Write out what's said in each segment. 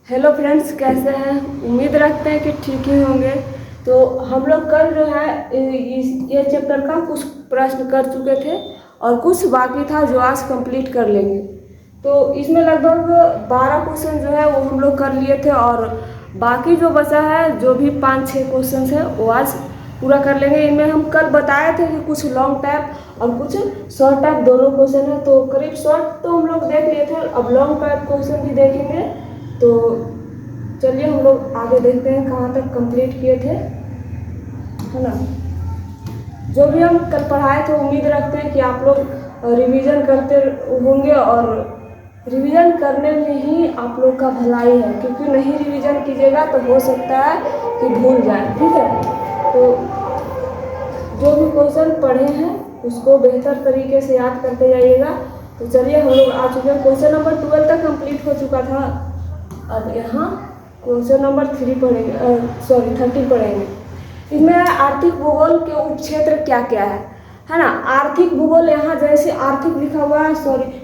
Hello friends, कैसे हैं? उम्मीद रखते हैं कि ठीक ही होंगे। तो हम लोग कल जो है ये चैप्टर का कुछ प्रश्न कर चुके थे और कुछ बाकी था जो आज कंप्लीट कर लेंगे। तो इसमें लगभग 12 क्वेश्चन जो है वो हम लोग कर लिए थे और बाकी जो बचा है, जो भी 5-6 क्वेश्चन है वो आज पूरा कर लेंगे। इनमें हम कल बताए थे कि कुछ लॉन्ग टाइप और कुछ शॉर्ट टाइप दोनों क्वेश्चन है। तो करीब शॉर्ट तो हम लोग देख लिए थे, अब लॉन्ग टाइप क्वेश्चन भी देखेंगे। तो चलिए हम लोग आगे देखते हैं कहाँ तक कंप्लीट किए थे, है ना। जो भी हम कल पढ़ाए थे उम्मीद रखते हैं कि आप लोग रिवीजन करते होंगे और रिवीजन करने में ही आप लोग का भलाई है, क्योंकि नहीं रिवीजन कीजिएगा तो हो सकता है कि भूल जाए। ठीक है, तो जो भी क्वेश्चन पढ़े हैं उसको बेहतर तरीके से याद करते जाइएगा। तो चलिए हम लोग आ चुके हैं, क्वेश्चन नंबर 12 तक कंप्लीट हो चुका था। अब यहाँ क्वेश्चन नंबर 3 पढ़ेंगे, 30 पढ़ेंगे। इसमें आर्थिक भूगोल के उपक्षेत्र क्या क्या है ना। आर्थिक भूगोल यहाँ जैसे आर्थिक लिखा हुआ है,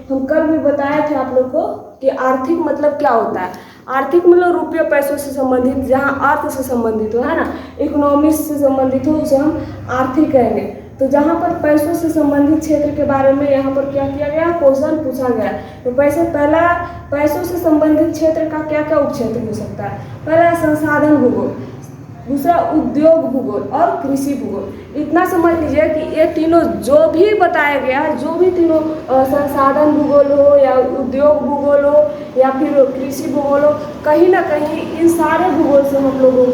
हम कल भी बताए थे आप लोग को कि आर्थिक मतलब क्या होता है। आर्थिक मतलब रुपये पैसों से संबंधित, जहाँ अर्थ से संबंधित हो, है ना, इकोनॉमिक्स से संबंधित हो, उसे हम आर्थिक कहेंगे। तो जहाँ पर पैसों से संबंधित क्षेत्र के बारे में यहाँ पर क्या किया गया, क्वेश्चन पूछा गया। तो पहला पैसों से संबंधित क्षेत्र का क्या क्या उपक्षेत्र हो सकता है। पहला संसाधन भूगोल, दूसरा उद्योग भूगोल और कृषि भूगोल। इतना समझ लीजिए कि ये तीनों जो भी बताया गया है, जो भी तीनों संसाधन भूगोल हो या उद्योग भूगोल हो या फिर कृषि भूगोल हो, कहीं ना कहीं इन सारे भूगोल से हम लोगों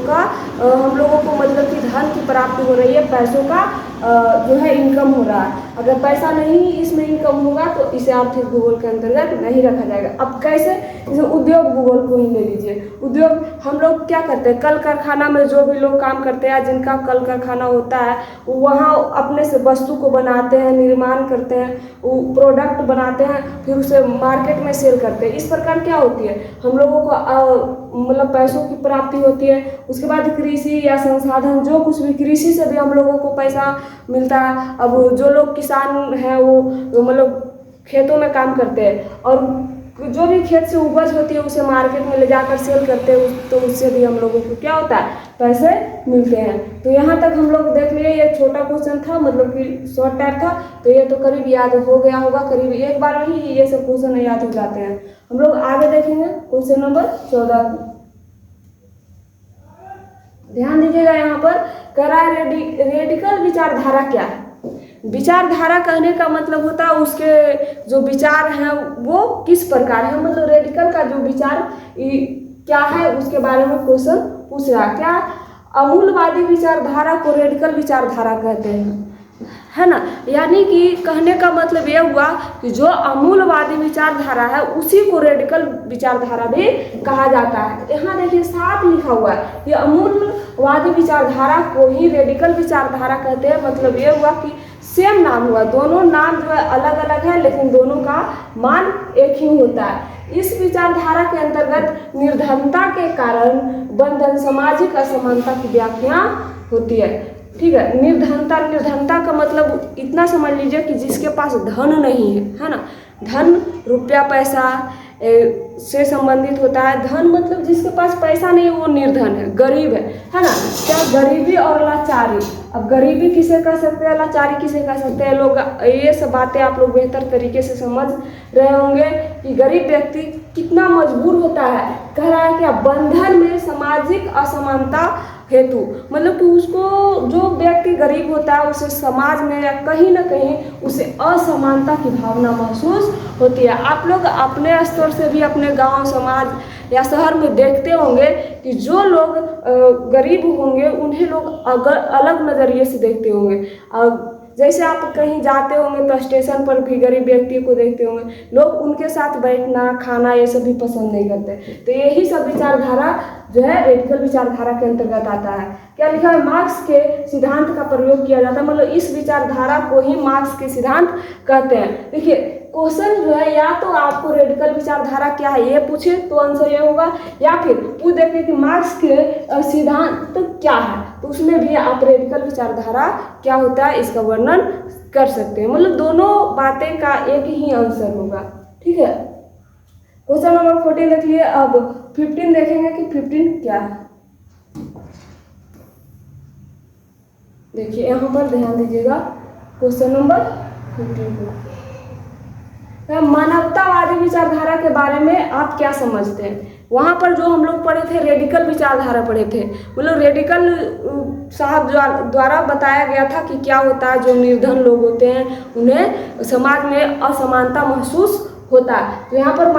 को मतलब कि धन की प्राप्ति हो रही है, पैसों का जो है इनकम हो रहा है। अगर पैसा नहीं इसमें इनकम होगा तो इसे आर्थिक भूगोल के अंतर्गत नहीं रखा जाएगा। अब कैसे, जैसे उद्योग भूगोल को ही ले लीजिए। उद्योग हम लोग क्या करते हैं, कल कारखाना में जो भी लोग काम करते हैं, जिनका कल कारखाना होता है, वहाँ अपने से वस्तु को बनाते हैं, निर्माण करते हैं, वो प्रोडक्ट बनाते हैं, फिर उसे मार्केट में सेल करते हैं। इस प्रकार क्या होती है, हम लोगों को मतलब पैसों की प्राप्ति होती है। उसके बाद कृषि या संसाधन, जो कुछ भी कृषि से भी हम लोगों को पैसा मिलता है। अब जो लोग किसान हैं वो मतलब खेतों में काम करते हैं और जो भी खेत से उपज होती है उसे मार्केट में ले जाकर सेल करते हैं, तो उससे भी हम लोगों को क्या होता है, पैसे मिलते हैं। तो यहाँ तक हम लोग देख लिए। ये छोटा क्वेश्चन था, मतलब कि शॉर्ट टाइप था, तो ये तो करीब याद हो गया होगा, करीब एक बार में ही ये सब क्वेश्चन याद हो जाते हैं। हम लोग आगे देखेंगे क्वेश्चन नंबर 14। ध्यान दीजिएगा, यहाँ पर कह रहा है रेडिकल विचारधारा क्या है। विचारधारा कहने का मतलब होता है उसके जो विचार हैं वो किस प्रकार है, मतलब रेडिकल का जो विचार क्या है उसके बारे में क्वेश्चन पूछ रहा है। क्या अमूलवादी विचारधारा को रेडिकल विचारधारा कहते हैं, है ना। यानी कि कहने का मतलब ये हुआ कि जो अमूलवादी विचारधारा है उसी को रेडिकल विचारधारा भी कहा जाता है। यहाँ देखिए साफ लिखा हुआ है, ये अमूलवादी विचारधारा को ही रेडिकल विचारधारा कहते हैं। मतलब ये हुआ कि सेम नाम हुआ, दोनों नाम जो है अलग अलग है, लेकिन दोनों का मान एक ही होता है। इस विचारधारा के अंतर्गत निर्धनता के कारण बंधन, सामाजिक असमानता की व्याख्या होती है। ठीक है, निर्धनता का मतलब इतना समझ लीजिए कि जिसके पास धन नहीं है ना। धन रुपया पैसा से संबंधित होता है। धन मतलब जिसके पास पैसा नहीं है वो निर्धन है, गरीब है ना। क्या गरीबी और लाचारी, अब गरीबी किसे कह सकते हैं, लाचारी किसे कह सकते हैं, लोग ये सब बातें आप लोग बेहतर तरीके से समझ रहे होंगे कि गरीब व्यक्ति कितना मजबूर होता है। कह रहा है कि बंधन में सामाजिक असमानता हेतु, मतलब कि उसको, जो व्यक्ति गरीब होता है उसे समाज में या कहीं ना कहीं उसे असमानता की भावना महसूस होती है। आप लोग अपने स्तर से भी अपने गांव, समाज या शहर में देखते होंगे कि जो लोग गरीब होंगे उन्हें लोग अलग नज़रिए से देखते होंगे। जैसे आप कहीं जाते होंगे तो स्टेशन पर भी गरीब व्यक्ति को देखते होंगे, लोग उनके साथ बैठना खाना ये सब भी पसंद नहीं करते। तो यही सब विचारधारा जो है रेडिकल विचारधारा के अंतर्गत आता है। क्या लिखा है, मार्क्स के सिद्धांत का प्रयोग किया जाता है, मतलब इस विचारधारा को ही मार्क्स के सिद्धांत कहते हैं। देखिए क्वेश्चन जो है, या तो आपको रेडिकल विचारधारा क्या है ये पूछे तो आंसर ये होगा, या फिर वो देखे कि मार्क्स के सिद्धांत तो क्या है, तो उसमें भी आप रेडिकल विचारधारा क्या होता है इसका वर्णन कर सकते हैं। मतलब दोनों बातें का एक ही आंसर होगा। ठीक है, क्वेश्चन नंबर 14 देख लिए। अब 15 देखेंगे कि 15 क्या है। देखिए यहाँ पर ध्यान दीजिएगा, क्वेश्चन नंबर 15 मानवतावादी विचारधारा के बारे में आप क्या समझते हैं। वहाँ पर जो हम लोग पढ़े थे रेडिकल विचारधारा पढ़े थे, मतलब रेडिकल साहब द्वारा बताया गया था कि क्या होता है, जो निर्धन लोग होते हैं उन्हें समाज में असमानता महसूस होता है। तो यहाँ पर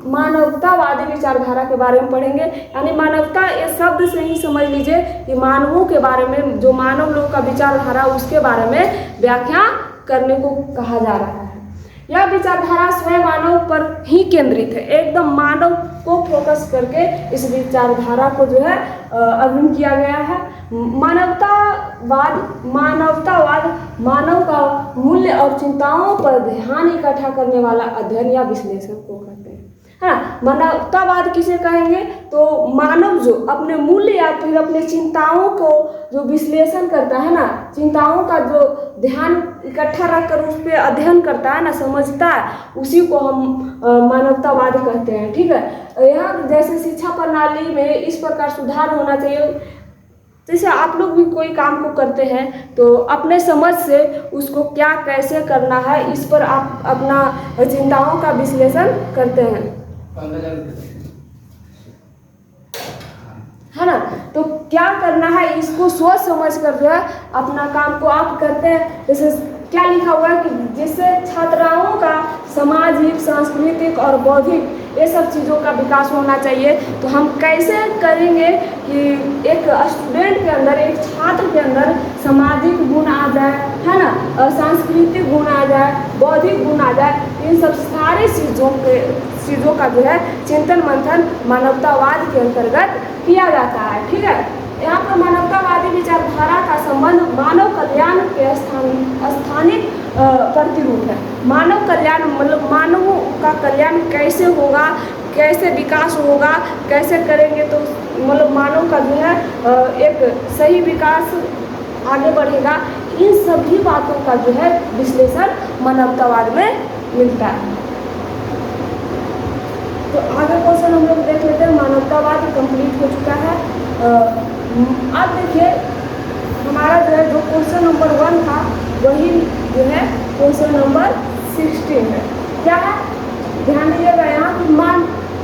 मानवतावादी विचारधारा के बारे में पढ़ेंगे, यानी मानवता ये शब्द से ही समझ लीजिए कि मानवों के बारे में, जो मानव लोग का विचारधारा उसके बारे में व्याख्या करने को कहा जा रहा है। यह विचारधारा स्वयं मानव पर ही केंद्रित है, एकदम मानव को फोकस करके इस विचारधारा को जो है अध्ययन किया गया है। मानवतावाद मानव का मूल्य और चिंताओं पर ध्यान इकट्ठा करने वाला अध्ययन या विश्लेषण को कहते हैं, है ना। मानवतावाद किसे कहेंगे, तो मानव जो अपने मूल्य या फिर अपने चिंताओं को जो विश्लेषण करता है ना, चिंताओं का जो ध्यान इकट्ठा रखकर उस पर अध्ययन करता है ना, समझता है, उसी को हम मानवतावाद कहते हैं। ठीक है। यहाँ जैसे शिक्षा प्रणाली में इस प्रकार सुधार होना चाहिए, जैसे आप लोग भी कोई काम को करते हैं तो अपने समझ से उसको क्या कैसे करना है, इस पर आप अपना चिंताओं का विश्लेषण करते हैं, है ना। तो क्या करना है इसको सोच समझ कर जो है अपना काम को आप करते हैं। जैसे क्या लिखा हुआ है कि जिससे छात्राओं का सामाजिक, सांस्कृतिक और बौद्धिक ये सब चीज़ों का विकास होना चाहिए। तो हम कैसे करेंगे कि एक स्टूडेंट के अंदर, एक छात्र के अंदर सामाजिक गुण आ जाए, है ना, और सांस्कृतिक गुण आ जाए, बौद्धिक गुण आ जाए, इन सब सारे चीज़ों का जो है चिंतन मंथन मानवतावाद के अंतर्गत किया जाता है। ठीक है। यहाँ पर मानवतावादी विचारधारा का संबंध मानव कल्याण के स्थानिक प्रतिरूप है। मानव कल्याण मतलब मानवों का कल्याण कैसे होगा, कैसे विकास होगा, कैसे करेंगे तो मतलब मानव का जो है एक सही विकास आगे बढ़ेगा, इन सभी बातों का जो है विश्लेषण मानवतावाद में मिलता है। तो आगे क्वेश्चन हम लोग देख लेते हैं। मानवतावाद कंप्लीट हो चुका है। अब देखिए हमारा जो है जो क्वेश्चन नंबर 1 था वही जो है क्वेश्चन नंबर 16 है। क्या है, ध्यान दीजिएगा यहाँ कि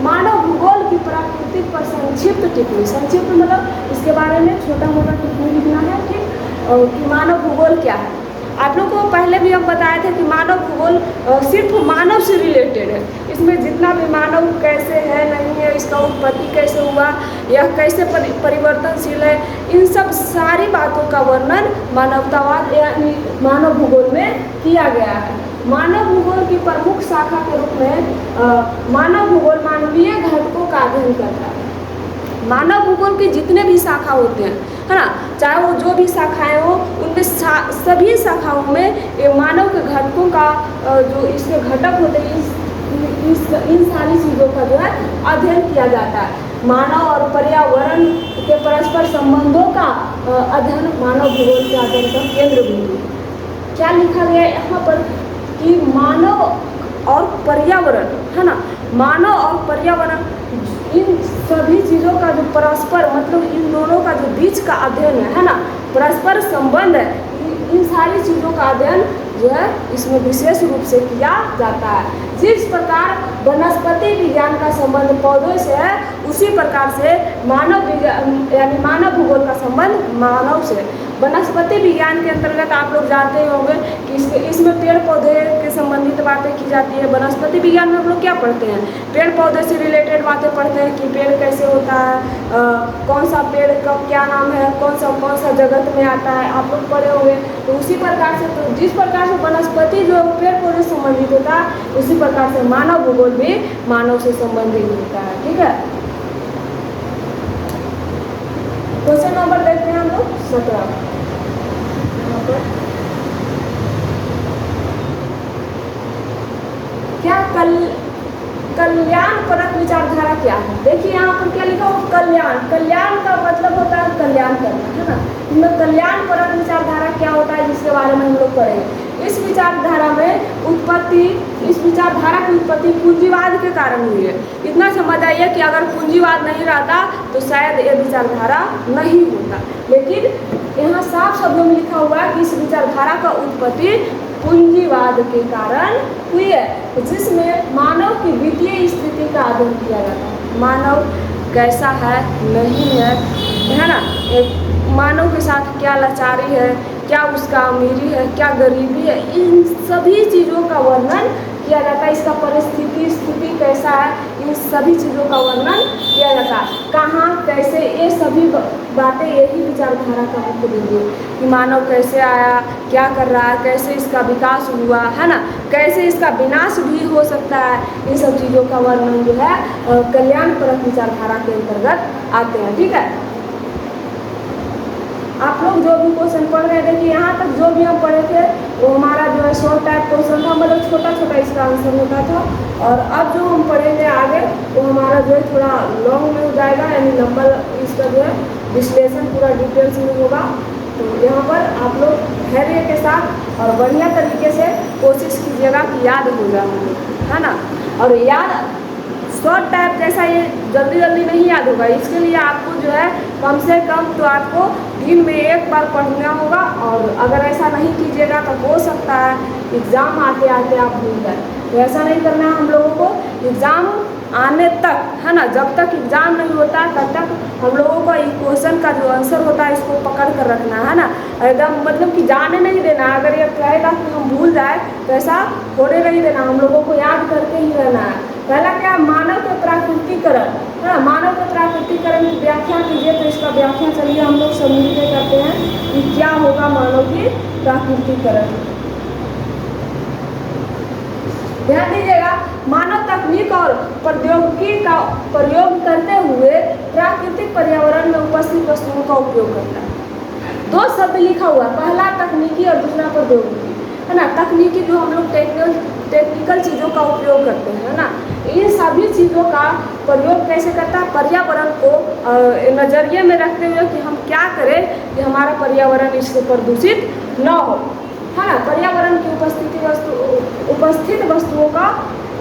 मानव भूगोल की प्राकृतिक पर संक्षिप्त टिप्पणी, संक्षिप्त मतलब इसके बारे में छोटा मोटा टिप्पणी लिखना है। ठीक, कि मानव भूगोल क्या है। आप लोग को पहले भी हम बताए थे कि मानव भूगोल सिर्फ मानव से रिलेटेड है। इसमें जितना भी मानव कैसे है, नहीं है, इसका उत्पत्ति कैसे हुआ, यह कैसे परिवर्तनशील है, इन सब सारी बातों का वर्णन मानवतावाद यानी मानव भूगोल में किया गया है। मानव भूगोल की प्रमुख शाखा के रूप में मानव भूगोल मानवीय घटकों का अध्ययन करता है। मानव भूगोल के जितने भी शाखा होते हैं, है ना, चाहे वो जो भी शाखाएं हो, उनमें सभी शाखाओं में ये मानव के घटकों का जो इसके घटक होते हैं, इन सारी चीज़ों का जो है अध्ययन किया जाता है। मानव और पर्यावरण के परस्पर संबंधों का अध्ययन मानव भूगोल के अध्ययन का केंद्र बिंदु। क्या लिखा गया है यहाँ पर कि मानव और पर्यावरण, है ना, मानव और पर्यावरण इन सभी चीज़ों का जो परस्पर मतलब इन दोनों का जो बीच का अध्ययन है ना, परस्पर संबंध है, इन सारी चीज़ों का अध्ययन जो है इसमें विशेष रूप से किया जाता है। जिस प्रकार वनस्पति विज्ञान का संबंध पौधों से है, उसी प्रकार से मानव विज्ञान यानी मानव भूगोल का संबंध मानव से। वनस्पति विज्ञान के अंतर्गत आप लोग जानते ही होंगे कि इसमें पेड़ पौधे के संबंधित बातें की जाती है। वनस्पति विज्ञान में हम लोग क्या पढ़ते हैं, पेड़ पौधे से रिलेटेड बातें पढ़ते हैं कि पेड़ कैसे होता है, कौन सा पेड़ का क्या नाम है, कौन सा जगत में आता है, आप लोग पढ़े होंगे। तो उसी प्रकार से तो जिस प्रकार से वनस्पति जो पेड़ पौधे से संबंधित होता है, उसी प्रकार से मानव भूगोल भी मानव से संबंधित होता है। ठीक है। क्वेश्चन नंबर देखते हैं हम लोग 17। क्या कल्याणपरक विचारधारा क्या है। देखिए यहाँ पर क्या लिखा हो, कल्याण का मतलब होता है कल्याण करना, है ना। इनमें कल्याणपरक विचारधारा क्या होता है जिसके बारे में हम लोग पढ़ेंगे। इस विचारधारा में उत्पत्ति, इस विचारधारा की उत्पत्ति पूंजीवाद के कारण हुई है। इतना समझ आइए कि अगर पूंजीवाद नहीं रहता तो शायद ये विचारधारा नहीं होता। लेकिन यहाँ साफ शब्दों में लिखा हुआ है कि इस विचारधारा का उत्पत्ति पूंजीवाद के कारण हुई है, जिसमें मानव की वित्तीय स्थिति का अध्ययन किया जाता है। मानव कैसा है, नहीं है ना, मानव के साथ क्या लाचारी है, क्या उसका अमीरी है, क्या गरीबी है, इन सभी चीज़ों का वर्णन किया जाता है। इसका परिस्थिति स्थिति कैसा है, इन सभी चीज़ों का वर्णन किया जाता है। कहाँ कैसे, ये सभी बातें यही विचारधारा का मुख्य बिंदु है कि मानव कैसे आया, क्या कर रहा है, कैसे इसका विकास हुआ है ना, कैसे इसका विनाश भी हो सकता है। इन सब चीज़ों का वर्णन जो है कल्याणपरक विचारधारा के अंतर्गत आते हैं। ठीक है, आप लोग जो भी क्वेश्चन पढ़ रहे थे कि यहाँ तक जो भी हम पढ़े थे वो हमारा जो है शॉर्ट टाइप क्वेश्चन था, मतलब छोटा छोटा इसका आंसर होता था। और अब जो हम पढ़ेंगे आगे वो हमारा जो है थोड़ा लॉन्ग में हो जाएगा, यानी लंबा इसका जो है विश्लेषण पूरा डिटेल्स में होगा। तो यहाँ पर आप लोग धैर्य के साथ और बढ़िया तरीके से कोशिश कीजिएगा कि याद हो जाए, है ना। और याद शॉर्ट टाइप जैसा ये जल्दी जल्दी नहीं याद होगा, इसके लिए आपको जो है कम से कम तो आपको दिन में एक बार पढ़ना होगा। और अगर ऐसा नहीं कीजिएगा तो हो सकता है एग्ज़ाम आते आते आप भूल जाए। तो ऐसा नहीं करना है हम लोगों को, एग्ज़ाम आने तक, है ना, जब तक एग्ज़ाम नहीं होता तब तक हम लोगों को ये क्वेश्चन का जो आंसर होता है इसको पकड़ कर रखना है ना, एकदम मतलब कि जाने नहीं देना। अगर ये कहेगा कि हम भूल जाए तो ऐसा होने नहीं देना, हम लोगों को याद करके ही रहना है। पहला क्या, मानव के प्राकृतिकरण, है ना, मानव के प्राकृतिकरण की व्याख्या कीजिए। तो इसका व्याख्या चलिए हम लोग सब मिलकर करते हैं कि क्या होगा मानव की प्राकृतिकरण। ध्यान दीजिएगा, मानव तकनीक और प्रौद्योगिकी का प्रयोग करते हुए प्राकृतिक पर्यावरण में उपस्थित वस्तुओं का उपयोग करता है। दो शब्द लिखा हुआ, पहला तकनीकी और दूसरा प्रौद्योगिकी, है ना। तकनीकी जो हम लोग टेक्निकल चीज़ों का उपयोग करते हैं, है ना, इन सभी चीज़ों का प्रयोग कैसे करता है, पर्यावरण को नज़रिए में रखते हुए कि हम क्या करें कि हमारा पर्यावरण इससे प्रदूषित न हो, है ना। पर्यावरण की उपस्थित वस्तुओं का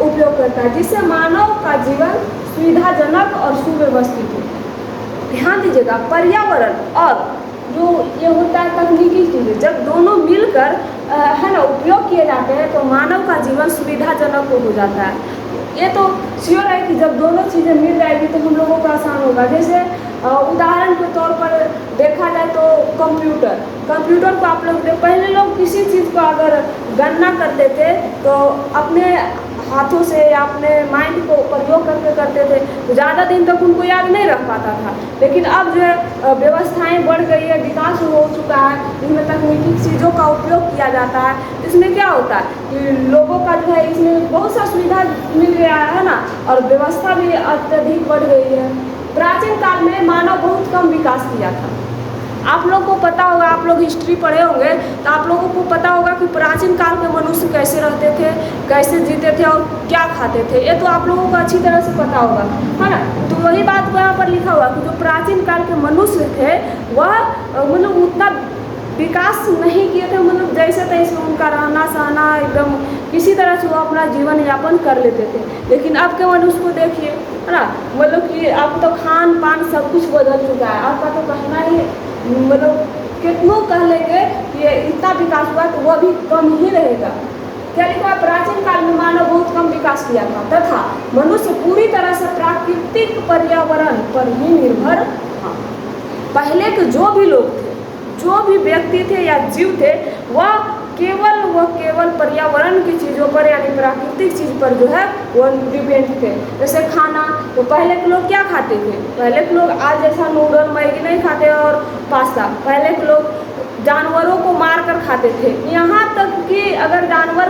उपयोग करता है जिससे मानव का जीवन सुविधाजनक और सुव्यवस्थित हो। ध्यान दीजिएगा, पर्यावरण और जो ये होता है तकनीकी चीज़ें जब दोनों मिलकर है ना उपयोग किए जाते हैं तो मानव का जीवन सुविधाजनक हो जाता है। ये तो श्योर है कि जब दोनों चीज़ें मिल जाएगी तो हम लोगों को आसान होगा। जैसे उदाहरण के तौर पर देखा जाए तो कंप्यूटर को आप लोग पहले लोग किसी चीज़ को अगर गणना करते थे तो अपने हाथों से या अपने माइंड को प्रयोग करके करते थे, तो ज़्यादा दिन तक उनको याद नहीं रख पाता था। लेकिन अब जो है व्यवस्थाएं बढ़ गई है, विकास हो चुका है, इसमें तकनीकी चीज़ों का उपयोग किया जाता है। इसमें क्या होता है कि लोगों का जो है इसमें बहुत सा सुविधा मिल गया है ना, और व्यवस्था भी अत्यधिक बढ़ गई है। प्राचीन काल में मानव बहुत कम विकास किया था। आप लोग को पता होगा, आप लोग हिस्ट्री पढ़े होंगे तो आप लोगों को पता होगा कि प्राचीन काल के मनुष्य कैसे रहते थे, कैसे जीते थे और क्या खाते थे। ये तो आप लोगों को अच्छी तरह से पता होगा, है ना। तो वही बात यहाँ पर लिखा हुआ कि जो प्राचीन काल के मनुष्य थे वह मतलब उतना विकास नहीं किए थे, मतलब जैसे तैसे उनका रहना सहना एकदम किसी तरह से वो अपना जीवन यापन कर लेते थे। लेकिन अब के मनुष्य को देखिए, है ना, मतलब कि अब तो खान पान सब कुछ बदल चुका है। आपका तो कहना ही मतलब कितनों कह लेंगे कि इतना विकास हुआ तो वह भी कम ही रहेगा। क्या लिखा है, प्राचीन काल में मानव बहुत कम विकास किया था तथा मनुष्य पूरी तरह से प्राकृतिक पर्यावरण पर ही निर्भर था। पहले के जो भी लोग थे, जो भी व्यक्ति थे या जीव थे, वह केवल पर्यावरण की चीज़ों पर यानी प्राकृतिक चीज़ पर जो है वो डिपेंड थे। जैसे खाना, तो पहले के लोग क्या खाते थे, पहले के लोग आज जैसा नूडल मैगी नहीं खाते और पास्ता। पहले के लोग जानवरों को मार कर खाते थे, यहाँ तक कि अगर जानवर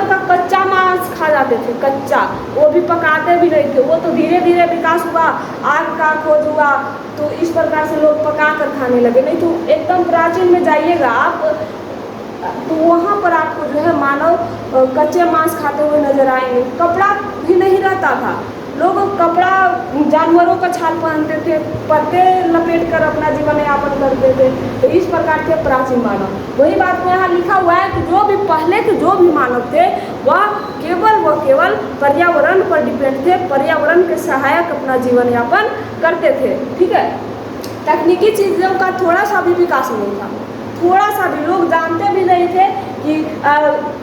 का कच्चा मांस खा जाते थे, कच्चा, वो भी पकाते भी नहीं थे। वो तो धीरे धीरे विकास हुआ, आग का खोज हुआ तो इस प्रकार से लोग पका कर खाने लगे। नहीं तो एकदम प्राचीन में जाइएगा आप तो वहाँ पर आपको जो है मानव कच्चे मांस खाते हुए नजर आएंगे। कपड़ा भी नहीं रहता था, लोग कपड़ा जानवरों का छाल पहनते थे, पत्ते लपेट कर अपना जीवन यापन करते थे। तो इस प्रकार के प्राचीन मानव। वही बात में यहाँ लिखा हुआ है कि जो भी पहले के जो भी मानव थे वह केवल पर्यावरण पर डिपेंड थे, पर्यावरण के सहायक अपना जीवन यापन करते थे। ठीक है, तकनीकी चीज़ों का थोड़ा सा भी विकास नहीं था, थोड़ा सा भी। लोग जानते भी नहीं थे कि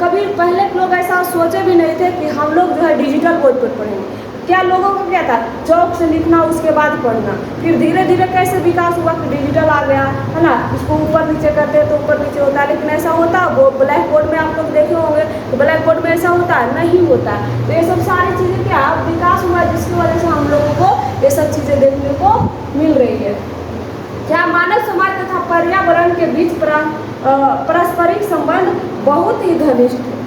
कभी पहले लोग ऐसा सोचे भी नहीं थे कि हम लोग जो है डिजिटल बोर्ड पर पढ़ेंगे। क्या लोगों को क्या था, चौक से लिखना उसके बाद पढ़ना। फिर धीरे धीरे कैसे विकास हुआ कि डिजिटल आ गया, है ना। इसको ऊपर नीचे करते हैं तो ऊपर नीचे होता है, लेकिन ऐसा होता वो ब्लैक बोर्ड में आप लोग देखे होंगे तो ब्लैक बोर्ड में ऐसा होता है नहीं होता। तो ये सब सारी चीज़ें क्या विकास हुआ जिसकी वजह से हम लोगों को ये सब चीज़ें देखने को मिल रही है। क्या मानव समाज तथा पर्यावरण के बीच पारस्परिक संबंध बहुत ही घनिष्ठ है।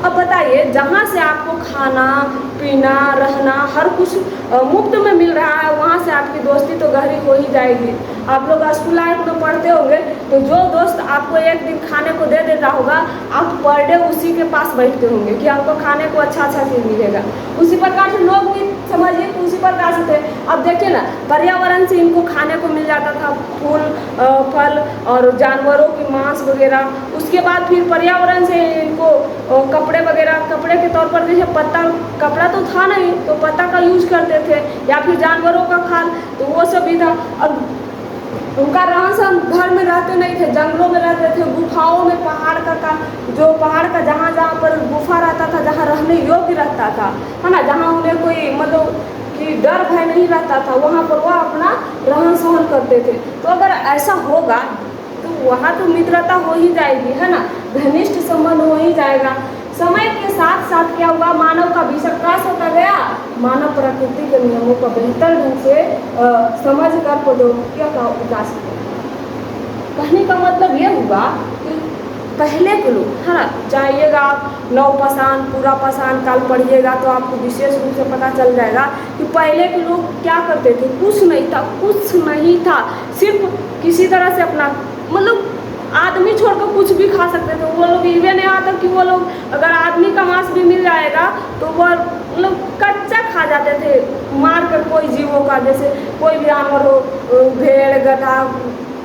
अब बताइए, जहाँ से आपको खाना पीना रहना हर कुछ मुफ्त में मिल रहा है, वहाँ से आपकी दोस्ती तो गहरी हो ही जाएगी। आप लोग स्कूल लाइफ में पढ़ते होंगे तो जो दोस्त आपको एक दिन खाने को दे देता होगा, आप पर डे उसी के पास बैठते होंगे कि हमको खाने को अच्छा चीज़ मिलेगा। उसी प्रकार से लोग भी समझिए कि उसी प्रकार से थे। अब देखिए ना, पर्यावरण से इनको खाने को मिल जाता था, फूल फल और जानवरों की मांस वगैरह। उसके बाद फिर पर्यावरण से इनको कपड़े वगैरह, कपड़े के तौर पर जैसे पत्ता, कपड़ा तो था नहीं तो पत्ता का यूज करते थे, या फिर जानवरों का खाल, तो वो सब भी था। और उनका रहन सहन घर में रहते नहीं थे, जंगलों में रहते थे, गुफाओं में, जो पहाड़ का जहाँ जहाँ पर गुफा रहता था, जहाँ रहने योग्य रहता था, है ना, जहाँ उन्हें कोई मतलब कि डर भय नहीं रहता था, वहाँ पर वह अपना रहन सहन करते थे। तो अगर ऐसा होगा तो वहाँ तो मित्रता हो ही जाएगी, है ना, घनिष्ठ संबंध हो ही जाएगा। समय के साथ साथ क्या हुआ, मानव का विकास होता गया, मानव प्रकृति के नियमों का बेहतर ढंग से समझ कर प्रौद्योगिकियों का विकास किया। कहने का मतलब ये हुआ कि पहले के लोग, है ना, जाइएगा आप नवपाषाण पूरा पाषाण काल पढ़िएगा तो आपको विशेष रूप से पता चल जाएगा कि पहले के लोग क्या करते थे। कुछ नहीं था, सिर्फ किसी तरह से अपना मतलब आदमी छोड़कर कुछ भी खा सकते थे वो लोग। इवन यहाँ तक कि वो लोग अगर आदमी का मांस भी मिल जाएगा तो वह मतलब कच्चा खा जाते थे, मार कर कोई जीवों का, जैसे कोई भी जानवर हो, भेड़ गधा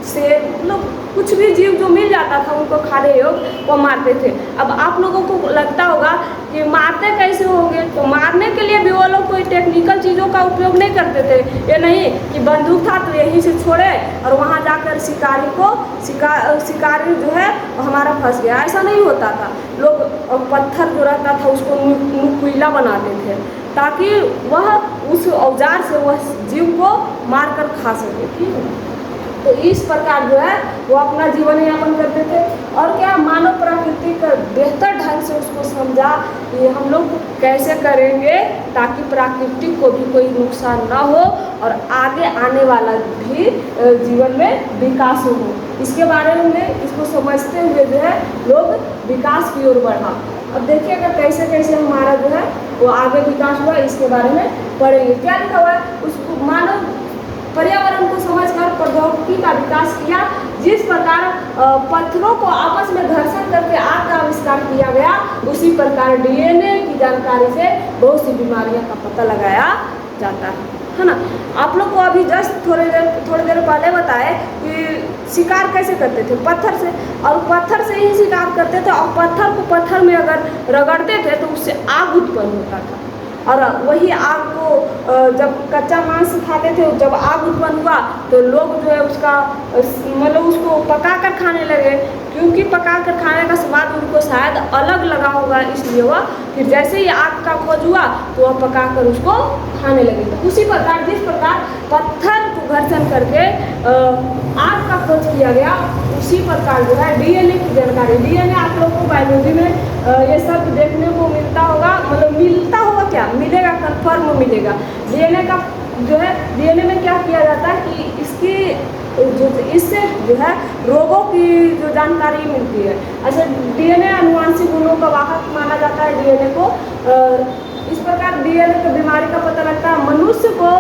शेर, मतलब कुछ भी जीव जो मिल जाता था उनको खाने योग्य वो मारते थे। अब आप लोगों को लगता होगा कि मारते कैसे होंगे, तो मारने के लिए भी वो लोग कोई टेक्निकल चीज़ों का उपयोग नहीं करते थे। ये नहीं कि बंदूक था तो यहीं से छोड़े और वहाँ जाकर शिकारी जो है हमारा फंस गया, ऐसा नहीं होता था। लोग पत्थर जो रहता था उसको नुकीला बनाते थे ताकि वह उस औजार से वह जीव को मार कर खा सके। ठीक है, तो इस प्रकार जो है वो अपना जीवन यापन करते थे। और क्या, मानव प्रकृति का बेहतर ढंग से उसको समझा कि हम लोग कैसे करेंगे ताकि प्रकृति को भी कोई नुकसान ना हो और आगे आने वाला भी जीवन में विकास हो। इसके बारे में इसको समझते हुए जो है लोग विकास की ओर बढ़ा। अब देखिएगा कैसे कैसे हमारा जो है वो आगे विकास हुआ, इसके बारे में पढ़ेंगे। क्या लिखा हुआ है, उस मानव पर्यावरण को समझकर प्रौद्योगिकी का विकास किया। जिस प्रकार पत्थरों को आपस में घर्षण करके आग का आविष्कार किया गया, उसी प्रकार डीएनए की जानकारी से बहुत सी बीमारियों का पता लगाया जाता है ना। आप लोग को अभी जस्ट थोड़ी देर पहले बताए कि शिकार कैसे करते थे, पत्थर से, और पत्थर से ही शिकार करते थे। और पत्थर को पत्थर में अगर रगड़ते थे तो उससे आग उत्पन्न होता था। और वही आग को जब कच्चा मांस खाते थे, जब आग उत्पन्न हुआ तो लोग जो है उसका मतलब उसको पकाकर खाने लगे, क्योंकि पकाकर खाने का स्वाद उनको शायद अलग लगा होगा, इसलिए वह फिर जैसे ही आग का खोज हुआ तो वह पकाकर उसको खाने लगे। तो उसी प्रकार जिस प्रकार पत्थर को घर्षण करके आग का खोज किया गया, उसी प्रकार जो है डीएनए की जानकारी। डीएनए आप लोग को बायोलॉजी में ये सब देखने को मिलता होगा, मतलब मिलता होगा क्या, मिलेगा, कन्फर्म मिलेगा। डीएनए का जो है, डीएनए में क्या किया जाता है कि इससे जो है रोगों की जो जानकारी मिलती है। अच्छा, डीएनए अनुवांशिक गुणों का वाहक माना जाता है डीएनए को। इस प्रकार डीएनए की बीमारी का पता लगता है। मनुष्य को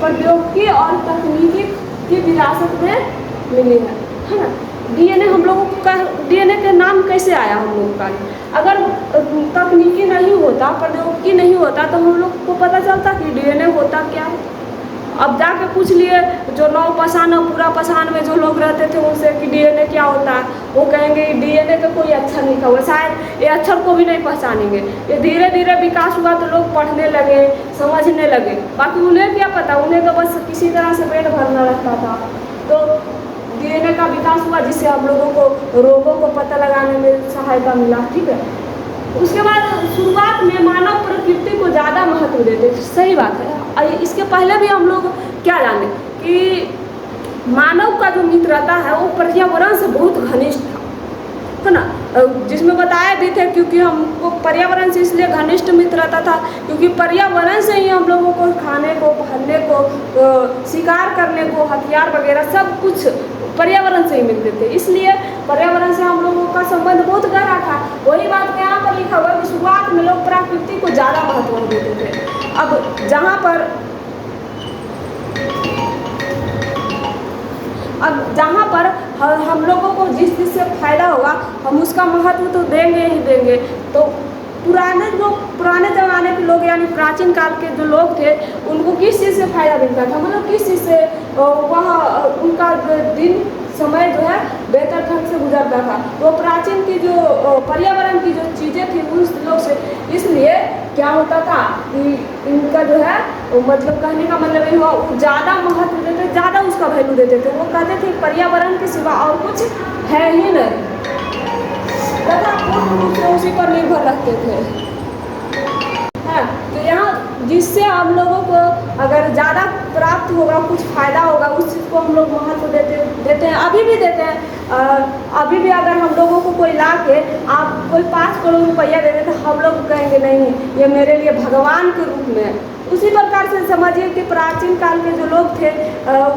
प्रौद्योगिकी और तकनीकी की विरासत में मिली है ना। डीएनए हम लोगों का, डीएनए के नाम कैसे आया हम लोगों का? अगर तकनीकी नहीं होता, प्रौद्योगिकी नहीं होता तो हम लोग को पता चलता कि डीएनए होता क्या है। अब जाके पूछ लिए जो नौ पसान और पूरा पसान में जो लोग रहते थे उनसे कि डीएनए क्या होता है, वो कहेंगे डीएनए का कोई अक्षर नहीं था, वो शायद ये अक्षर को भी नहीं पहचानेंगे। ये धीरे धीरे विकास हुआ तो लोग पढ़ने लगे, समझने लगे, बाकी उन्हें क्या पता, उन्हें तो बस किसी तरह से पेट भरना रहता था। तो डीएनए का विकास हुआ जिससे हम लोगों को रोगों को पता लगाने में सहायता मिला। ठीक है, उसके बाद शुरुआत में मानव प्रकृति को ज़्यादा महत्व देते, सही बात है। इसके पहले भी हम लोग क्या जाने कि मानव का जो मित्रता है वो पर्यावरण से बहुत घनिष्ठ था, है ना, जिसमें बताया भी थे, क्योंकि हमको पर्यावरण से इसलिए घनिष्ठ मित्रता था क्योंकि पर्यावरण से ही हम लोगों को खाने को, पहनने को, शिकार करने को, हथियार वगैरह सब कुछ पर्यावरण से ही मिलते थे। इसलिए पर्यावरण से हम लोगों का संबंध बहुत गहरा था। वही बात यहाँ पर लिखा हुआ कि शुरुआत में लोग प्रकृति को ज़्यादा महत्व देते थे। अब जहाँ पर हम लोगों को जिस चीज़ से फायदा होगा हम उसका महत्व तो देंगे ही देंगे। तो पुराने ज़माने के लोग यानी प्राचीन काल के जो लोग थे उनको किस चीज़ से फ़ायदा मिलता था, मतलब किस चीज़ से वह उनका दिन समय जो है बेहतर ढंग से गुजरता था। तो प्राचीन की जो पर्यावरण की जो चीज़ें थी उन लोग से, इसलिए क्या होता था कि इनका जो है मतलब कहने का मतलब ये हुआ ज़्यादा महत्व देते, ज़्यादा उसका वैल्यू देते थे। वो कहते थे पर्यावरण के सिवा और कुछ है ही नहीं, तथा पूर्ण रूप से उसी पर निर्भर रहते थे। हाँ, तो यहाँ जिससे हम लोगों को अगर ज़्यादा प्राप्त होगा, कुछ फ़ायदा होगा, उस चीज़ को हम लोग महत्व देते हैं, अभी भी देते हैं। अभी भी अगर हम लोगों को कोई ला के आप कोई 5 करोड़ रुपया दे दे तो हम लोग कहेंगे नहीं, ये मेरे लिए भगवान के रूप में। उसी प्रकार से समझिए कि प्राचीन काल के जो लोग थे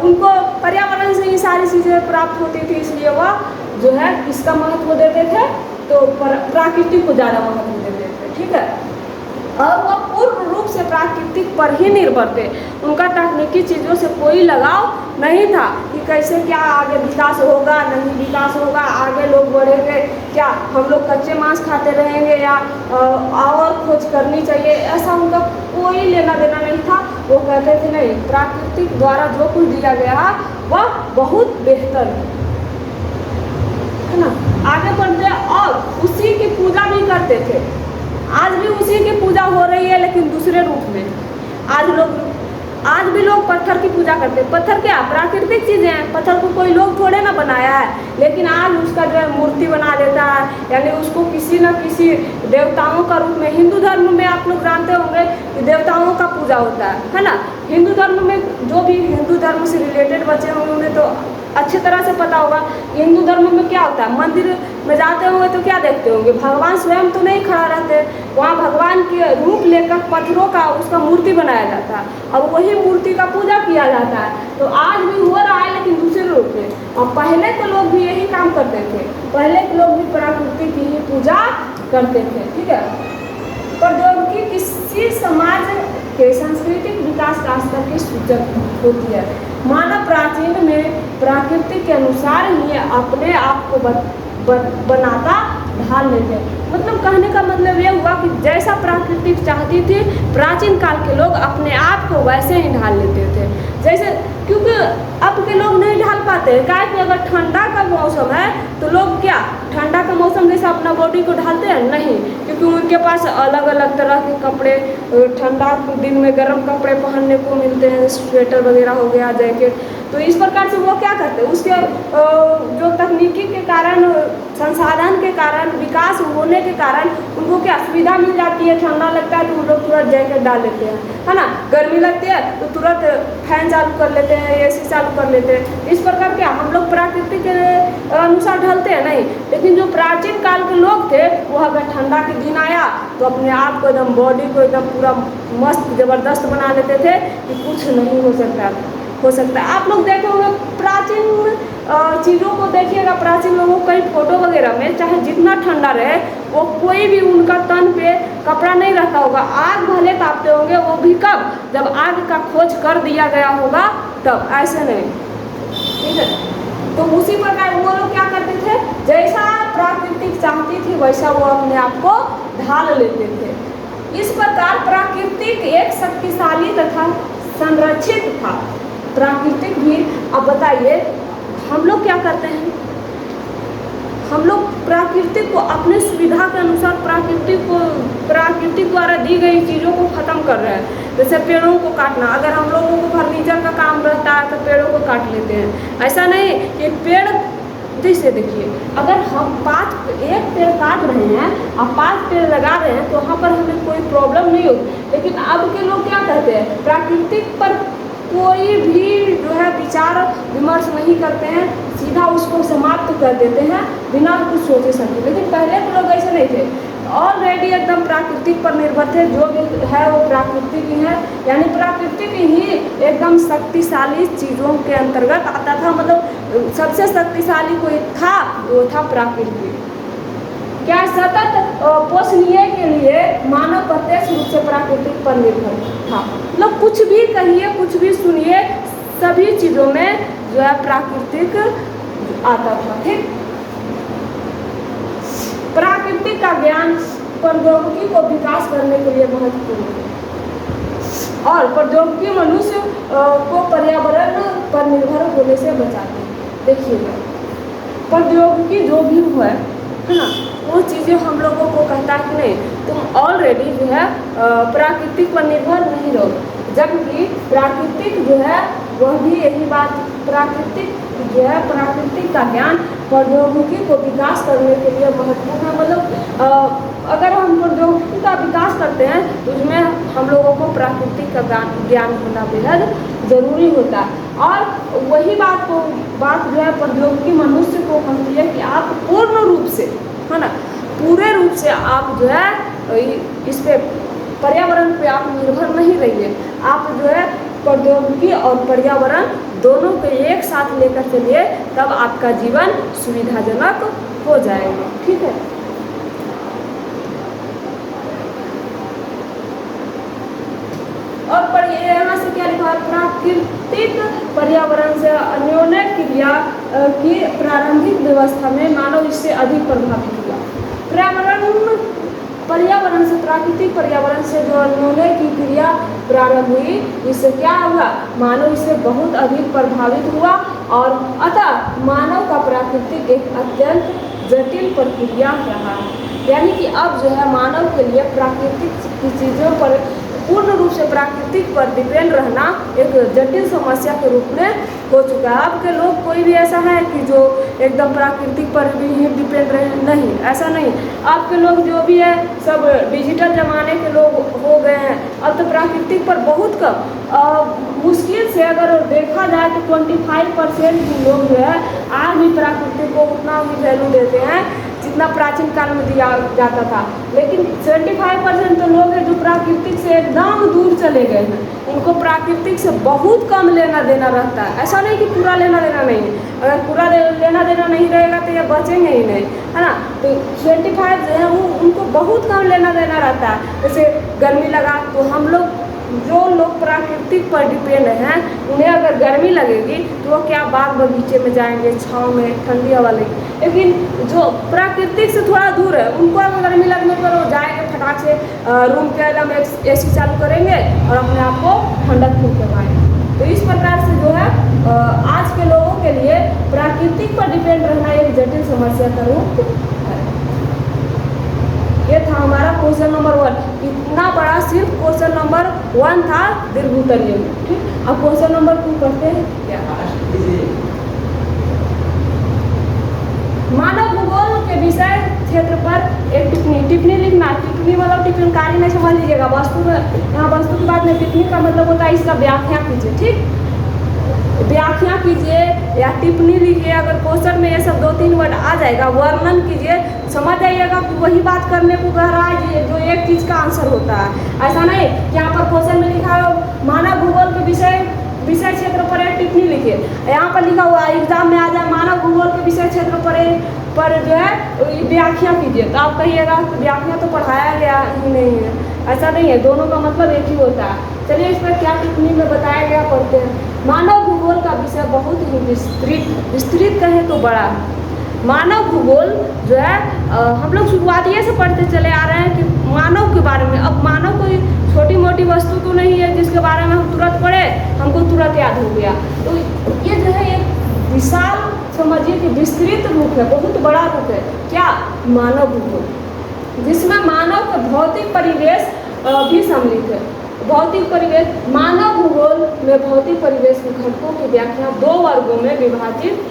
उनको पर्यावरण से ही सारी चीज़ें प्राप्त होती थी, इसलिए वह जो है इसका महत्व देते थे, तो प्राकृतिक को ज़्यादा महत्व देते थे। ठीक है, और वह पूर्ण रूप से प्राकृतिक पर ही निर्भर थे। उनका तकनीकी चीज़ों से कोई लगाव नहीं था कि कैसे क्या आगे विकास होगा, नहीं विकास होगा, आगे लोग बढ़ेंगे, क्या हम लोग कच्चे मांस खाते रहेंगे या और खोज करनी चाहिए, ऐसा उनका कोई लेना देना नहीं था। वो कहते थे नहीं, प्राकृतिक द्वारा जो कुछ दिया गया वह बहुत बेहतर है ना। आगे बढ़ते और उसी की पूजा भी करते थे। आज भी उसी की पूजा हो रही है लेकिन दूसरे रूप में। आज भी लोग पत्थर की पूजा करते हैं। पत्थर क्या प्राकृतिक चीज़ें हैं, पत्थर को कोई लोग थोड़े ना बनाया है, लेकिन आज उसका जो है मूर्ति बना देता है, यानी उसको किसी न किसी देवताओं का रूप में। हिंदू धर्म में आप लोग जानते होंगे कि देवताओं का पूजा होता है ना। हिंदू धर्म में जो भी हिंदू धर्म से रिलेटेड बच्चे होंगे उन्हें तो अच्छी तरह से पता होगा हिंदू धर्म में क्या होता है। मंदिर में जाते होंगे तो क्या देखते होंगे, भगवान स्वयं तो नहीं खड़ा रहते, वहाँ भगवान के रूप लेकर पत्थरों का उसका मूर्ति बनाया जाता है और वही मूर्ति का पूजा किया जाता है। तो आज भी हो रहा है लेकिन दूसरे रूप में। और पहले के लोग भी यही काम करते थे, पहले के लोग भी प्रकृति की ही पूजा करते थे। ठीक है, प्रौद्योगिकी किसी समाज के सांस्कृतिक विकास का स्तर की सूचक होती है। मानव प्राचीन में प्रकृति के अनुसार ही अपने आप को बनाता ढाल लेते। मतलब कहने का मतलब ये हुआ कि जैसा प्रकृति चाहती थी प्राचीन काल के लोग अपने आप को वैसे ही ढाल लेते थे जैसे, क्योंकि अब के लोग नहीं ढाल पाते हैं। क्या कि अगर ठंडा का मौसम है तो लोग क्या ठंडा का मौसम जैसा अपना बॉडी को ढालते हैं, नहीं, क्योंकि उनके पास अलग अलग तरह के कपड़े, ठंडा दिन में गर्म कपड़े पहनने को मिलते हैं, स्वेटर वगैरह हो गया, जैकेट। तो इस प्रकार से वो क्या करते हैं, उसके जो तकनीकी के कारण, संसाधन के कारण, विकास होने के कारण उनको क्या सुविधा मिल जाती है। ठंडा लगता है तो वो लोग तुरंत जैकेट डाल लेते हैं, है ना। गर्मी लगती है तो तुरंत फैन चालू कर लेते हैं, एसी चालू कर लेते हैं। इस प्रकार क्या हम लोग प्रकृति के अनुसार ढलते हैं नहीं। लेकिन जो प्राचीन काल के लोग थे वो अगर ठंडा के दिन आया तो अपने आप को एकदम बॉडी को एकदम पूरा मस्त ज़बरदस्त बना लेते थे कि कुछ नहीं हो सकता। आप लोग देखे होंगे प्राचीन चीज़ों को देखिएगा, प्राचीन लोगों कई फोटो वगैरह में चाहे जितना ठंडा रहे वो कोई भी उनका तन पे कपड़ा नहीं रहता होगा। आग भले तापते होंगे, वो भी कब, जब आग का खोज कर दिया गया होगा तब, ऐसे नहीं। ठीक है, तो उसी प्रकार वो लोग क्या करते थे, जैसा प्रकृति चाहती थी वैसा वो अपने आप को ढाल लेते थे। इस प्रकार प्राकृतिक एक शक्तिशाली तथा संरक्षित था। प्राकृतिक भी, अब बताइए हम लोग क्या करते हैं, हम लोग प्राकृतिक को अपने सुविधा के अनुसार प्राकृतिक द्वारा दी गई चीज़ों को ख़त्म कर रहे हैं। जैसे पेड़ों को काटना, अगर हम लोगों को फर्नीचर का काम रहता है तो पेड़ों को काट लेते हैं। ऐसा नहीं कि पेड़, जैसे देखिए अगर हम एक पेड़ काट रहे हैं और 5 पेड़ लगा रहे हैं तो वहाँ पर हमें कोई प्रॉब्लम नहीं होगी। लेकिन अब के लोग क्या करते हैं, प्राकृतिक पर कोई भी जो है विचार विमर्श नहीं करते हैं, सीधा उसको समाप्त कर देते हैं बिना कुछ सोचे समझे। लेकिन पहले के लोग ऐसे नहीं थे, ऑलरेडी एकदम प्राकृतिक पर निर्भर थे, जो भी है वो प्राकृतिक ही है, यानी प्राकृतिक ही एकदम शक्तिशाली चीज़ों के अंतर्गत आता था। मतलब सबसे शक्तिशाली कोई था वो था प्राकृतिक। क्या सतत पोषणीय के लिए मानव प्रत्यक्ष रूप से प्राकृतिक पर निर्भर था। मतलब कुछ भी कहिए, कुछ भी सुनिए, सभी चीज़ों में जो है प्राकृतिक आता था। ठीक, प्राकृतिक का ज्ञान प्रौद्योगिकी को विकास करने के लिए महत्वपूर्ण है और प्रौद्योगिकी मनुष्य को पर्यावरण पर निर्भर होने से बचाती है। देखिएगा प्रौद्योगिकी जो भी हुआ है ना, वो चीज़ें हम लोगों को कहता है कि नहीं तुम ऑलरेडी जो है प्राकृतिक पर निर्भर नहीं रहो, जबकि प्राकृतिक जो है वह भी यही बात, प्राकृतिक जो है प्राकृतिक का ज्ञान प्रौद्योगिकी को विकास करने के लिए महत्वपूर्ण है। मतलब अगर हम प्रौद्योगिकी का विकास करते हैं तो उसमें हम लोगों को प्राकृतिक का ज्ञान होना बेहद ज़रूरी होता है। और वही बात जो है प्रौद्योगिकी मनुष्य को कहती है कि आप पूर्ण रूप से, है ना, पूरे रूप से आप जो है इस पे पर्यावरण पे आप निर्भर नहीं रहिए। आप जो है प्रौद्योगिकी और पर्यावरण दोनों को एक साथ लेकर चलिए, तब आपका जीवन सुविधाजनक हो जाएगा। ठीक है, और पढ़िए यहाँ से क्या लिखा है, प्राकृतिक पर्यावरण से अन्योन्य क्रिया की प्रारंभिक व्यवस्था में मानव इससे अधिक प्रभावित हुआ। पर्यावरण से, प्राकृतिक पर्यावरण से जो अन्योन्य की क्रिया प्रारंभ हुई, इससे क्या हुआ, मानव इससे बहुत अधिक प्रभावित हुआ और अतः मानव का प्राकृतिक एक अत्यंत जटिल प्रक्रिया रहा है। यानी कि अब जो है मानव के लिए प्राकृतिक की चीज़ों पर पूर्ण रूप से प्राकृतिक पर डिपेंड रहना एक जटिल समस्या के रूप में हो चुका है। अब के लोग कोई भी ऐसा है कि जो एकदम प्राकृतिक पर भी डिपेंड रहे, नहीं, ऐसा नहीं। अब के लोग जो भी है सब डिजिटल ज़माने के लोग हो गए हैं। अब तो प्राकृतिक पर बहुत कम, मुश्किल से अगर देखा जाए तो 25% लोग जो है आज भी प्राकृतिक को उतना ही वैल्यू देते हैं जितना प्राचीन काल में दिया जाता था। लेकिन 75% तो लोग हैं जो प्राकृतिक से एकदम दूर चले गए हैं, उनको प्राकृतिक से बहुत कम लेना देना रहता है। ऐसा नहीं कि पूरा लेना देना नहीं है, अगर पूरा लेना देना नहीं रहेगा तो ये बचेंगे ही नहीं, है ना। तो 25 जो है वो उनको बहुत कम लेना देना रहता है। जैसे गर्मी लगा तो हम लोग जो लोग प्राकृतिक पर डिपेंड हैं उन्हें अगर गर्मी लगेगी तो वो क्या बाग बगीचे में जाएंगे, छाँव में ठंडी हवा लेंगे। लेकिन जो प्राकृतिक से थोड़ा दूर है उनको अगर गर्मी लगने पर वो जाएंगे फटाक से रूम के एकदम AC चालू करेंगे और अपने आप को ठंडक फील करवाएंगे। तो इस प्रकार से जो है आज के लोगों के लिए प्राकृतिक पर डिपेंड रहना एक जटिल समस्या का रूप है। ये था हमारा क्वेश्चन नंबर 1। इतना बड़ा सिर्फ क्वेश्चन नंबर 1 था दीर्घोत्तरीय में। ठीक, अब क्वेश्चन नंबर 2 करते हैं। क्या मानव भूगोल के विषय क्षेत्र पर एक टिप्पणी लिखना। टिप्पणी मतलब टिप्पणकारी नहीं समझ लीजिएगा, वस्तु यहाँ वस्तु की बात नहीं, टिप्पणी का मतलब होता है इसका व्याख्या कीजिए। ठीक, व्याख्या कीजिए या टिप्पणी लिखिए। अगर क्वेश्चन में ये सब 2-3 वर्ड आ जाएगा, वर्णन कीजिए, समझ जाइएगा कि वही बात करने को कह रहा है जो एक चीज़ का आंसर होता है। ऐसा नहीं कि यहाँ पर क्वेश्चन में लिखा है मानव भूगोल के विषय क्षेत्र पर एक टिप्पणी लिखिए, यहाँ पर लिखा हुआ एग्जाम में आ जाए मानव भूगोल के विषय क्षेत्र पर जो है व्याख्या कीजिए, तो आप कहिएगा व्याख्या तो पढ़ाया गया ही नहीं है। ऐसा नहीं है, दोनों का मतलब एक ही होता है। चलिए इस पर क्या टिप्पणी में बताया गया पढ़ते हैं। मानव भूगोल का विषय बहुत ही विस्तृत कहें तो बड़ा है। मानव भूगोल जो है हम लोग शुरुआतिये से पढ़ते चले आ रहे हैं कि मानव के बारे में। अब मानव कोई छोटी मोटी वस्तु तो नहीं है जिसके बारे में हम तुरंत पढ़े हमको तुरंत याद हो गया। तो ये जो है एक विशाल समझिए कि विस्तृत रूप है, बहुत बड़ा रूप है। क्या? मानव भूगोल, जिसमें मानव का भौतिक परिवेश भी सम्मिलित है। भौतिक परिवेश, मानव भूगोल में भौतिक परिवेश के घटकों की व्याख्या 2 वर्गों में विभाजित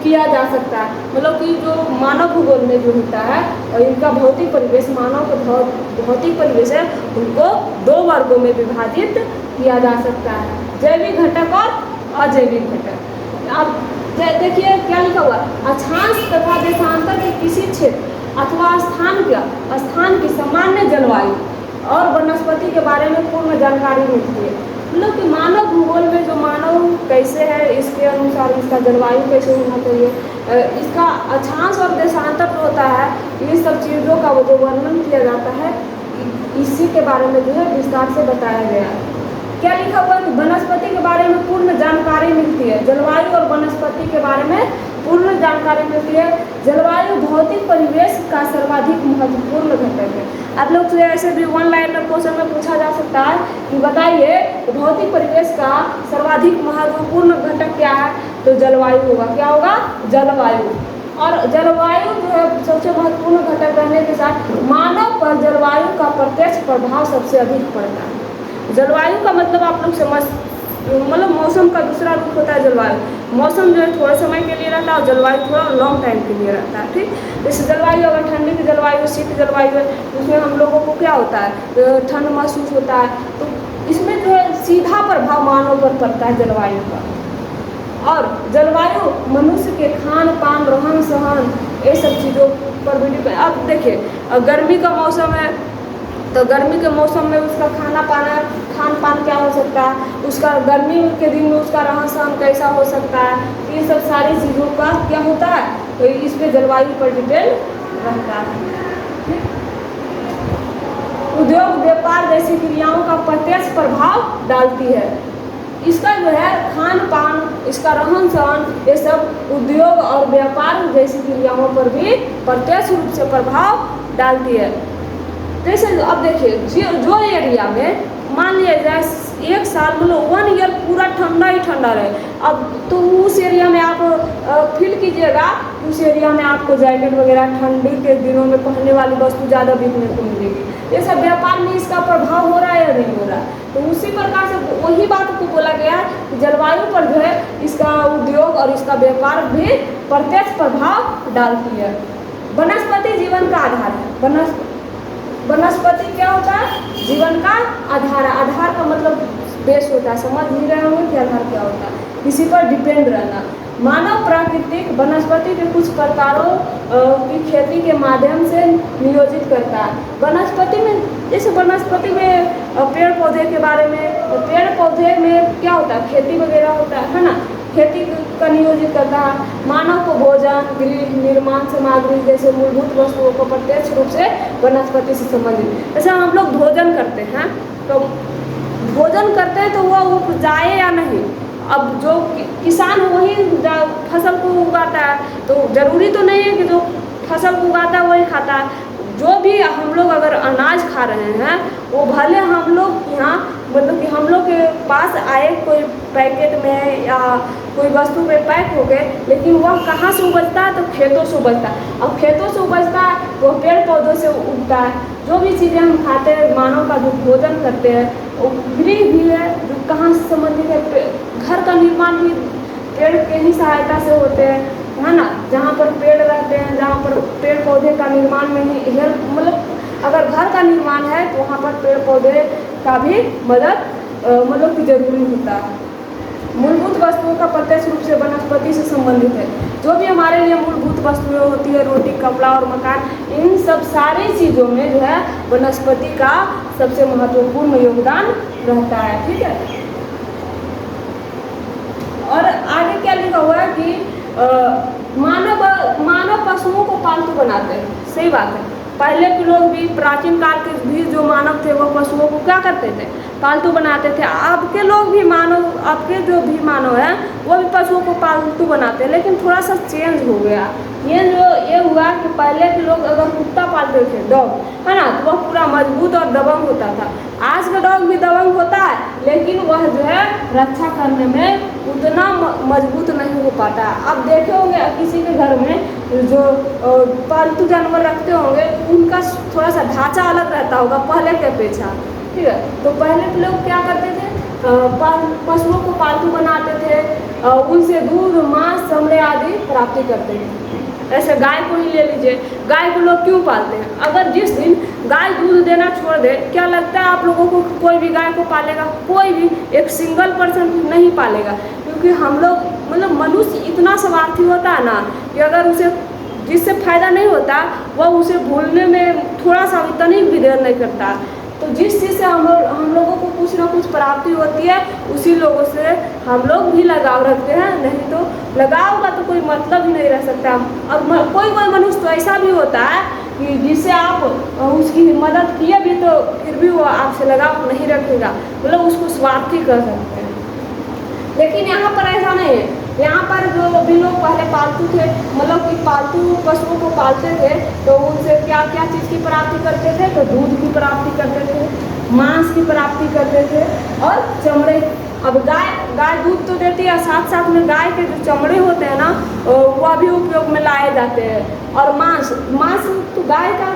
किया जा सकता है। मतलब कि जो मानव भूगोल में जो होता है और इनका भौतिक परिवेश, मानव का भौतिक परिवेश है, उनको 2 वर्गों में विभाजित किया जा सकता है, जैविक घटक और अजैविक घटक। अब देखिए क्या लिखा हुआ, अक्षांश तथा देशांतर के किसी क्षेत्र अथवा स्थान की सामान्य जलवायु और वनस्पति के बारे में पूर्ण जानकारी मिलती है। मतलब कि मानव भूगोल में जो मानव कैसे है, इसके अनुसार इसका जलवायु कैसे होना चाहिए, इसका अक्षांश और देशांतर जो होता है, इन सब चीज़ों का वो जो वर्णन किया जाता है, इसी के बारे में जो है विस्तार से बताया गया है। क्या लिखा हुआ है कि वनस्पति के बारे में पूर्ण जानकारी मिलती है। जलवायु और वनस्पति के बारे में पूर्ण जानकारी मिलती है। जलवायु भौतिक परिवेश का सर्वाधिक महत्वपूर्ण घटक है। आप लोग से ऐसे भी 1 लाइनर क्वेश्चन में पूछा जा सकता है कि बताइए भौतिक परिवेश का सर्वाधिक महत्वपूर्ण घटक क्या है, तो जलवायु होगा। क्या होगा? जलवायु। और जलवायु जो है सबसे महत्वपूर्ण घटक रहने के साथ मानव पर जलवायु का प्रत्यक्ष प्रभाव सबसे अधिक पड़ता है। जलवायु का मतलब आप लोग समझ, मतलब मौसम का दूसरा रूप होता है जलवायु। मौसम जो है थोड़े समय के लिए रहता है और जलवायु थोड़ा लॉन्ग टाइम के लिए रहता है। ठीक, जैसे जलवायु अगर ठंडी की जलवायु, शीत जलवायु है, उसमें हम लोगों को क्या होता है, ठंड महसूस होता है। तो इसमें जो है सीधा प्रभाव मानव पर पड़ता है जलवायु का। और जलवायु मनुष्य के खान पान, रहन सहन, ये सब चीज़ों पर भी डिपेंड। अब देखिए गर्मी का मौसम है तो गर्मी के मौसम में उसका खान पान क्या हो सकता है, उसका गर्मी के दिन में उसका रहन सहन कैसा हो सकता है, ये सब सारी चीज़ों का क्या होता है, तो इस पे जलवायु पर डिपेंड रहता है। उद्योग व्यापार जैसी क्रियाओं का प्रत्यक्ष प्रभाव डालती है। इसका जो है खान पान, इसका रहन सहन, ये सब उद्योग और व्यापार जैसी क्रियाओं पर भी प्रत्यक्ष रूप से प्रभाव डालती है। जैसे अब देखिए जो एरिया में मान लिया जाए 1 साल मतलब 1 ईयर पूरा ठंडा ही ठंडा रहे, अब तो उस एरिया में आप फील कीजिएगा, उस एरिया में आपको जैकेट वगैरह ठंडी के दिनों में पहनने वाली वस्तु ज़्यादा बिकने को मिलेगी। ये सब व्यापार में इसका प्रभाव हो रहा है या नहीं हो रहा है। तो उसी प्रकार से वही बात को बोला गया कि जलवायु पर जो है इसका उद्योग और इसका व्यापार भी प्रत्यक्ष प्रभाव डालती है। वनस्पति जीवन का आधार है। वनस्पति क्या होता है? जीवन का आधार है। आधार का मतलब बेस होता है, समझ नहीं रहे होंगे कि आधार क्या होता है, किसी पर डिपेंड रहना। मानव प्राकृतिक वनस्पति के कुछ प्रकारों की खेती के माध्यम से नियोजित करता है। वनस्पति में जैसे वनस्पति में पेड़ पौधे के बारे में, पेड़ पौधे में क्या होता है, खेती वगैरह होता है ना, खेती का नियोजित करता है। मानव को भोजन, गृह निर्माण सामग्री जैसे मूलभूत वस्तुओं को प्रत्यक्ष रूप से वनस्पति से संबंधित। जैसे हम लोग भोजन करते हैं तो वह उपजाए या नहीं, अब जो किसान वही फसल को उगाता है, तो ज़रूरी तो नहीं है कि जो फसल को उगाता है वही खाता है। जो भी हम लोग अगर अनाज खा रहे हैं वो भले हम लोग यहाँ मतलब कि हम लोग के पास आए कोई पैकेट में या कोई वस्तु में पैक हो गए, लेकिन वह कहाँ से उपजता है, तो खेतों से उपजता है। अब खेतों से उपजता है वो पेड़ पौधों से उगता है। जो भी चीज़ें हम खाते हैं, मानव का जो भोजन करते हैं, वो गृह भी है जो कहाँ से संबंधित है, घर का निर्माण भी पेड़ के ही सहायता से होते हैं, है ना। जहाँ पर पेड़ रहते हैं, जहाँ पर पेड़ पौधे का निर्माण में ही हेल्प, मतलब अगर घर का निर्माण है तो वहाँ पर पेड़ पौधे का भी मदद मतलब कि जरूरी होता है। मूलभूत वस्तुओं का प्रत्यक्ष रूप से वनस्पति से संबंधित है। जो भी हमारे लिए मूलभूत वस्तुएं होती है, रोटी, कपड़ा और मकान, इन सब सारी चीज़ों में जो है वनस्पति का सबसे महत्वपूर्ण योगदान रहता है। ठीक है, और आगे क्या लिखा हुआ है कि मानव पशुओं को पालतू बनाते हैं। सही बात है, पहले के लोग भी, प्राचीन काल के भी जो मानव थे वो पशुओं को क्या करते थे, पालतू बनाते थे। अब के लोग भी मानव, अब के जो भी मानव हैं वो भी पशुओं को पालतू बनाते हैं, लेकिन थोड़ा सा चेंज हो गया। ये हुआ कि पहले के लोग अगर कुत्ता पालते थे, डॉग, है ना, तो वह पूरा मजबूत और दबंग होता था। आज का डॉग भी दबंग होता है, लेकिन वह जो है रक्षा करने में उतना मजबूत नहीं हो पाता है। अब देखे होंगे किसी के घर में जो पालतू जानवर रखते होंगे, उनका थोड़ा सा ढांचा अलग रहता होगा पहले के अपेक्षा, ठीक है। तो पहले के लोग क्या करते थे, पशुओं को पालतू बनाते थे, उनसे दूध, मांस, चमड़े आदि प्राप्ति करते थे। ऐसे गाय को ही ले लीजिए, गाय को लोग क्यों पालते हैं? अगर जिस दिन गाय दूध देना छोड़ दे, क्या लगता है आप लोगों को कोई भी गाय को पालेगा? कोई भी एक सिंगल पर्सन नहीं पालेगा, क्योंकि हम लोग मतलब मनुष्य इतना स्वार्थी होता है ना कि अगर उसे जिससे फायदा नहीं होता वह उसे भूलने में थोड़ा सा तनिक भी देर नहीं करता। तो जिस चीज़ से हम लोगों को कुछ ना कुछ प्राप्ति होती है, उसी लोगों से हम लोग भी लगाव रखते हैं, नहीं तो लगाव का तो कोई मतलब ही नहीं रह सकता। अब कोई मनुष्य तो ऐसा भी होता है कि जिससे आप उसकी मदद किए भी तो फिर भी वो आपसे लगाव नहीं रखेगा, मतलब उसको स्वार्थी कर सकते हैं। लेकिन यहाँ पर ऐसा नहीं है। यहाँ पर जो भी लोग पहले पालतू थे, मतलब कि पालतू पशुओं को पालते थे, तो उनसे क्या क्या चीज़ की प्राप्ति करते थे? तो दूध की प्राप्ति करते थे, मांस की प्राप्ति करते थे और चमड़े। अब गाय दूध तो देती है, साथ साथ में गाय के जो चमड़े होते हैं ना, वह भी उपयोग में लाए जाते हैं। और मांस तो गाय का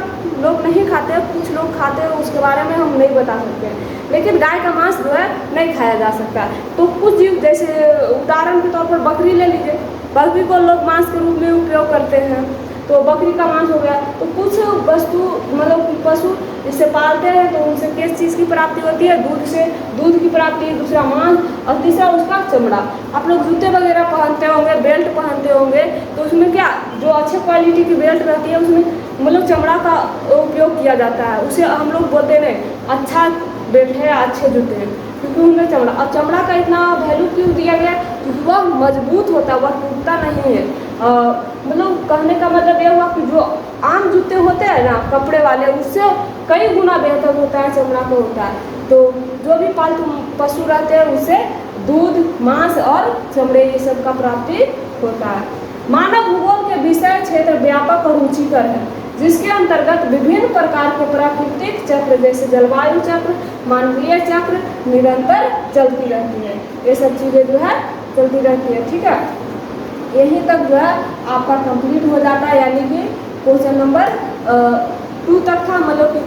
लोग नहीं खाते, कुछ लोग खाते हैं, उसके बारे में हम नहीं बता सकते, लेकिन गाय का मांस जो है नहीं खाया जा सकता। तो कुछ जीव, जैसे उदाहरण के तौर पर बकरी ले लीजिए, बकरी को लोग मांस के रूप में उपयोग करते हैं, तो बकरी का मांस हो गया। तो कुछ वस्तु मतलब पशु जिससे पालते हैं तो उनसे किस चीज़ की प्राप्ति होती है? दूध की प्राप्ति, दूसरा मांस और तीसरा उसका चमड़ा। आप लोग जूते वगैरह पहनते होंगे, बेल्ट पहनते होंगे, तो उसमें क्या जो अच्छे क्वालिटी की बेल्ट रहती है उसमें मतलब चमड़ा का उपयोग किया जाता है। उसे हम लोग बोलते हैं अच्छा बेल्ट है, अच्छे जूते हैं, क्योंकि उनमें चमड़ा, और चमड़ा का इतना वैल्यू क्यों दिया गया? क्योंकि वह मजबूत होता है, वह टूटता नहीं है। मतलब कहने का मतलब यह हुआ कि जो आम जूते होते हैं ना कपड़े वाले, उससे कई गुना बेहतर होता है चमड़ा का होता है। तो जो भी पालतू पशु रहते हैं उससे दूध, मांस और चमड़े ये सब का प्राप्ति होता है। मानव भूगोल के विषय क्षेत्र व्यापक और रुचिकर है, जिसके अंतर्गत विभिन्न प्रकार के प्राकृतिक चक्र जैसे जलवायु चक्र, मानवीय चक्र निरंतर चलती रहती है। ये सब चीज़ें जो है चलती रहती है, ठीक है। यहीं तक जो है आपका कंप्लीट हो जाता है, यानी कि क्वेश्चन नंबर 2 तक था। मतलब कि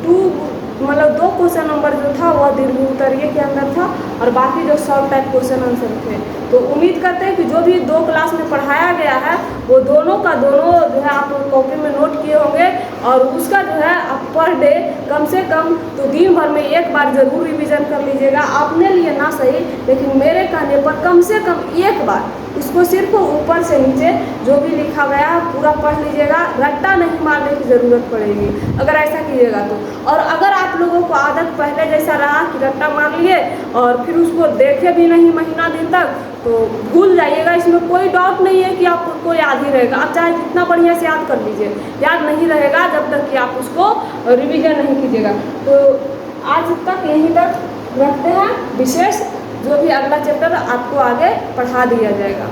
2 क्वेश्चन नंबर जो था वह दीर्घ उत्तरीय के अंदर था, और बाकी जो शॉर्ट टाइप क्वेश्चन आंसर थे। तो उम्मीद करते हैं कि जो भी 2 क्लास में पढ़ाया गया है वो दोनों जो है आप कॉपी में नोट किए होंगे, और उसका जो है आप पर डे कम से कम तो दिन भर में एक बार ज़रूर रिवीजन कर लीजिएगा। अपने लिए ना सही, लेकिन मेरे कहने पर कम से कम एक बार इसको सिर्फ ऊपर से नीचे जो भी लिखा गया है पूरा पढ़ लीजिएगा, रट्टा नहीं मारने की ज़रूरत पड़ेगी अगर ऐसा कीजिएगा तो। और अगर आप लोगों को आदत पहले जैसा रहा कि रट्टा मार लिए और फिर उसको देखे भी नहीं महीना दिन तक, तो भूल जाइएगा। इसमें कोई डाउट नहीं है कि आपको याद ही रहेगा, आप चाहे जितना बढ़िया से याद कर लीजिए, याद नहीं रहेगा जब तक कि आप उसको रिवीजन नहीं कीजिएगा। तो आज तक यहीं तक रखते हैं, विशेष जो भी अगला चैप्टर आपको आगे पढ़ा दिया जाएगा।